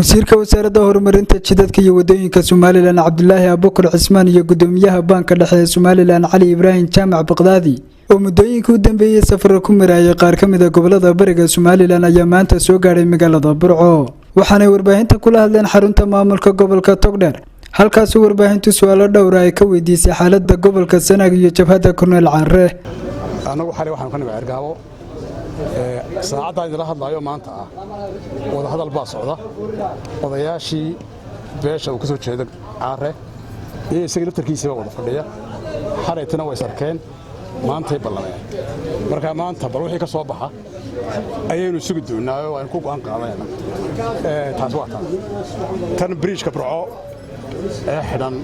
wasiirka wasaaradda horumarinta jidadka iyo wadooyinka Soomaaliland Cabdullaahi Abuukar Cismaan iyo gudoomiyaha banka dhexe ee Soomaaliland Cali Ibrahim Jaamac Baqdaadi oo muddooyinkii u dambeeyay safar ku marayay qaar ka mid ah gobolada bariga Soomaaliland ayaa maanta soo gaaray magaalada Burco waxaanay warbaahinta kula hadleen xarunta maamulka gobolka Togdheer halkaas warbaahintu su'aalo dhowr ah ay ka weydiisay xaaladda gobolka Sanaag iyo jabhadda Korneel Caare anagu xalay waxaan ka nabay argaabo saacada idin la hadlayo maanta ah wada hadal baa socda odayaashii beesha uu ka soo jeeday Caare iyo isaga laftarkiisa wada fadhiya xalaytana way sarkeen maanta ay ballameen marka maanta bal wixii ka soo baxa ayaynu sugi doonaa oo aan ku go'aan qaadayna taas waa tan bridge-ka Burco xidhan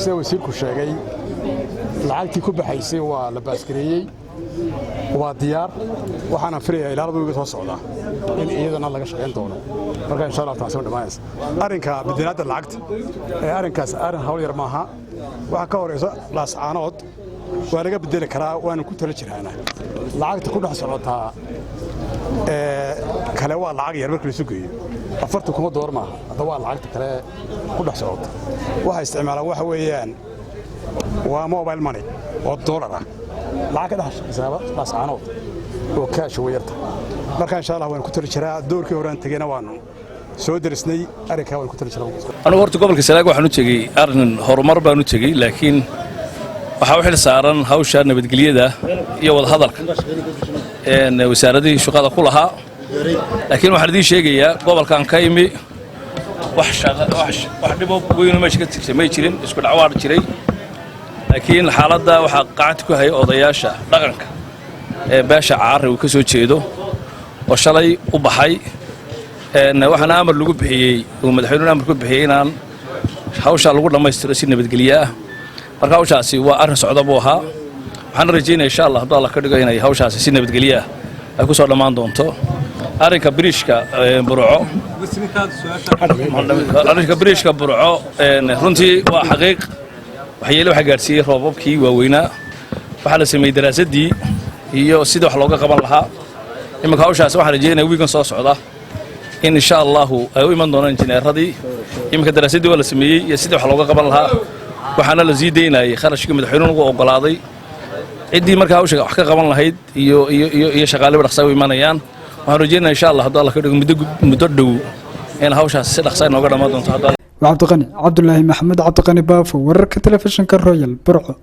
sida wasiirku sheegay lacagtii ku baxaysay waa la baaskareeyay waa diyaar waxaana filayaa ilaaladu iga soo socda in iyadana laga shaqeyn doono marka insha Allah taasi dhamaanaysa arinka bedelaada lacagta arinkaas arin hawl yar maaha waxa ka horeysa laascaanood waa laga bedeli karaa waana ku tala jiraana lacagta ku dhex socota kale waa lacag yar markii la sugayo $40,000 maaha hada waa lacagta kale ku dhex socota waxa isticmaalaan waxa weeyaan waa mobile money oo dollar ah lacag dhex xisaaba laascaanood oo kaash weerta marka insha Allah waan ku tala jiraa doorkii hore aan tagayna waanu soo darisnay arinka waan ku tala jiraa anigu horta gobolka Sanaag waxaan u tagay arin horumar baan u tagay laakiin waxa uu xil saaran hawsha nabadgelyada iyo wada hadalka wasaaradii shaqada ku lahaa laakiin waxaan idin sheegayaa gobolkan ka imi wax dhibo weyn ma jirto ma jirin isku dhawaad jiray laakiin xaaladda waxa qacad ku hay odayaasha dhaqanka beesha Caare uu ka soo jeedo oo shalay u baxay waxaan amar lagu bixiyay oo madaxweynuhu amar ku bixiyay inaan hawsha lagu dhameystiro si nabadgelyo ah marka hawshaasi waa arin socda buu ahaa waxaan rajaynayaa insha Allah haddii Allah ka dhigo inay hawshaasi si nabadgelyo ah ay ku soo dhamaan doonto arinka bridge-ka Burco runtii waa xaqiiq waxyeello waxa gaarsiiyay roobabkii waaweynaa waxa la sameeyay daraasadii iyo sida wax looga qaban lahaa imanka hawshaas waxaan rajaynayaa wiigan soo socda in insha Allah ay u iman doonaan injineeradii imanka daraasadii waa la sameeyay iyo sida wax looga qaban lahaa waxaana la sii deynayay kharashkii madaxweynuhu ugu ogolaaday cidii marka hawsha wax ka qaban lahayd iyo shaqaale dhaqso u imanayaan waxaan rajaynayaa insha Allah haddii Allah ka dhigo muddo dhow in hawshaas si dhaqso ah nooga dhamaan doonto Cabdiqani Cabdullaahi Maxamed Cabdiqani Baafo wararka telefishinka Royal Burco.